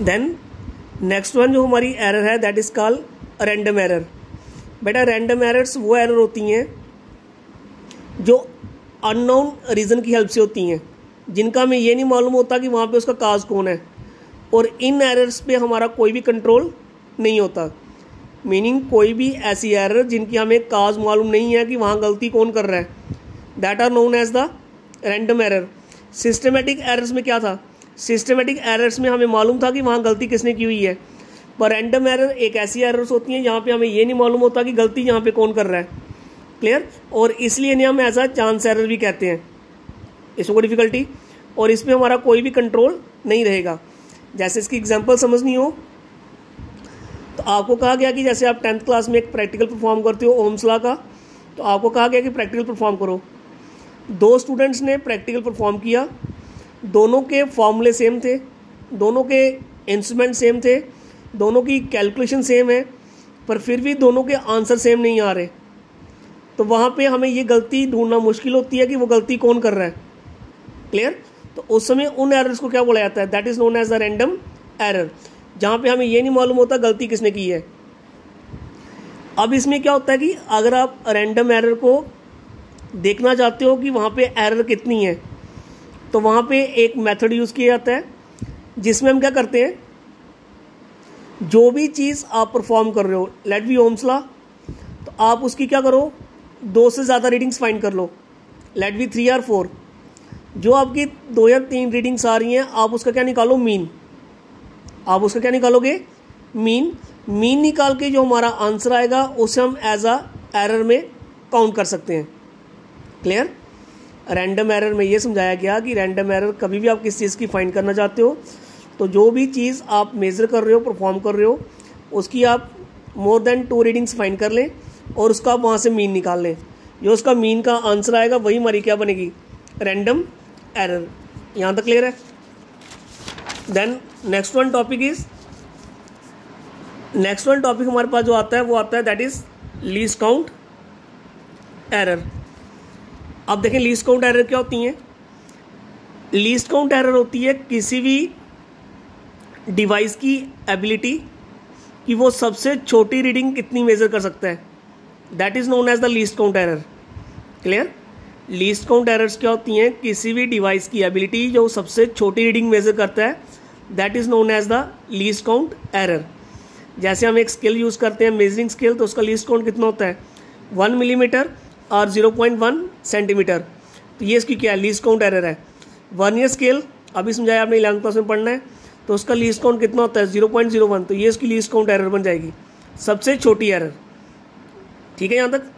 Then next one जो हमारी error है that is called random error. बेटा रैंडम एरर्स वो एरर होती हैं जो अननोन रीज़न की हेल्प से होती हैं, जिनका हमें ये नहीं मालूम होता कि वहाँ पे उसका काज कौन है, और इन एरर्स पे हमारा कोई भी कंट्रोल नहीं होता। मीनिंग कोई भी ऐसी एरर जिनकी हमें काज मालूम नहीं है कि वहाँ गलती कौन कर रहा है, that are known as the random error. Systematic errors में क्या था, सिस्टमेटिक एरर्स में हमें मालूम था कि वहाँ गलती किसने की हुई है, पर रैंडम एरर एक ऐसी एरर्स होती हैं जहाँ पे हमें ये नहीं मालूम होता कि गलती यहाँ पे कौन कर रहा है। क्लियर? और इसलिए इन्हें हम ऐसा चांस एरर भी कहते हैं। इसमें कोई डिफिकल्टी, और इसमें हमारा कोई भी कंट्रोल नहीं रहेगा। जैसे इसकी एग्जांपल समझनी हो तो आपको कहा गया कि जैसे आप 10th क्लास में एक प्रैक्टिकल परफॉर्म करते हो ओम्स लॉ का, तो आपको कहा गया कि प्रैक्टिकल परफॉर्म करो। दो स्टूडेंट्स ने प्रैक्टिकल परफॉर्म किया, दोनों के फॉर्मूले सेम थे, दोनों के इंस्ट्रूमेंट सेम थे, दोनों की कैलकुलेशन सेम है, पर फिर भी दोनों के आंसर सेम नहीं आ रहे। तो वहाँ पे हमें ये गलती ढूंढना मुश्किल होती है कि वो गलती कौन कर रहा है। क्लियर? तो उस समय उन एरर्स को क्या बोला जाता है, that is known as the random error, जहाँ पे हमें ये नहीं मालूम होता गलती किसने की है। अब इसमें क्या होता है कि अगर आप रैंडम एरर को देखना चाहते हो कि वहाँ पे एरर कितनी है, तो वहाँ पे एक मेथड यूज़ किया जाता है जिसमें हम क्या करते हैं, जो भी चीज़ आप परफॉर्म कर रहे हो, लेट बी ओम्स लॉ, तो आप उसकी क्या करो, 2 से ज़्यादा रीडिंग्स फाइंड कर लो, लेट बी 3 और 4। जो आपकी 2 या 3 रीडिंग्स आ रही हैं, आप उसका क्या निकालो, मीन। आप उसका क्या निकालोगे, मीन। मीन निकाल के जो हमारा आंसर आएगा उसे हम एज अ एरर में काउंट कर सकते हैं। क्लियर? रैंडम एरर में ये समझाया गया कि रैंडम एरर कभी भी आप किस चीज़ की फाइंड करना चाहते हो, तो जो भी चीज़ आप मेज़र कर रहे हो, परफॉर्म कर रहे हो, उसकी आप मोर देन 2 रीडिंग्स फाइंड कर लें और उसका आप वहाँ से मीन निकाल लें। जो उसका मीन का आंसर आएगा वही हमारी क्या बनेगी, रैंडम एरर। यहाँ तक क्लियर है? देन नेक्स्ट वन टॉपिक हमारे पास जो आता है वो आता है that is least count error. अब देखें लीस्ट काउंट एरर क्या होती हैं। लीस्ट काउंट एरर होती है किसी भी डिवाइस की एबिलिटी कि वो सबसे छोटी रीडिंग कितनी मेज़र कर सकता है, that is known as the least count error. Clear? Least count errors क्या होती हैं, किसी भी डिवाइस की एबिलिटी जो सबसे छोटी रीडिंग मेज़र करता है, that is known as the least count error. जैसे हम एक स्केल यूज़ करते हैं, मेजरिंग स्केल, तो उसका लीस्ट काउंट कितना होता है, 1 मिलीमीटर और 0.1 सेंटीमीटर। तो ये इसकी क्या है, लीस्ट काउंट एरर है। वर्नियर स्केल अभी समझाया आपने 11th क्लास में पढ़ना है, तो उसका लीस्ट काउंट कितना होता है, 0.01। तो ये इसकी लीस्ट काउंट एरर बन जाएगी, सबसे छोटी एरर। ठीक है यहाँ तक?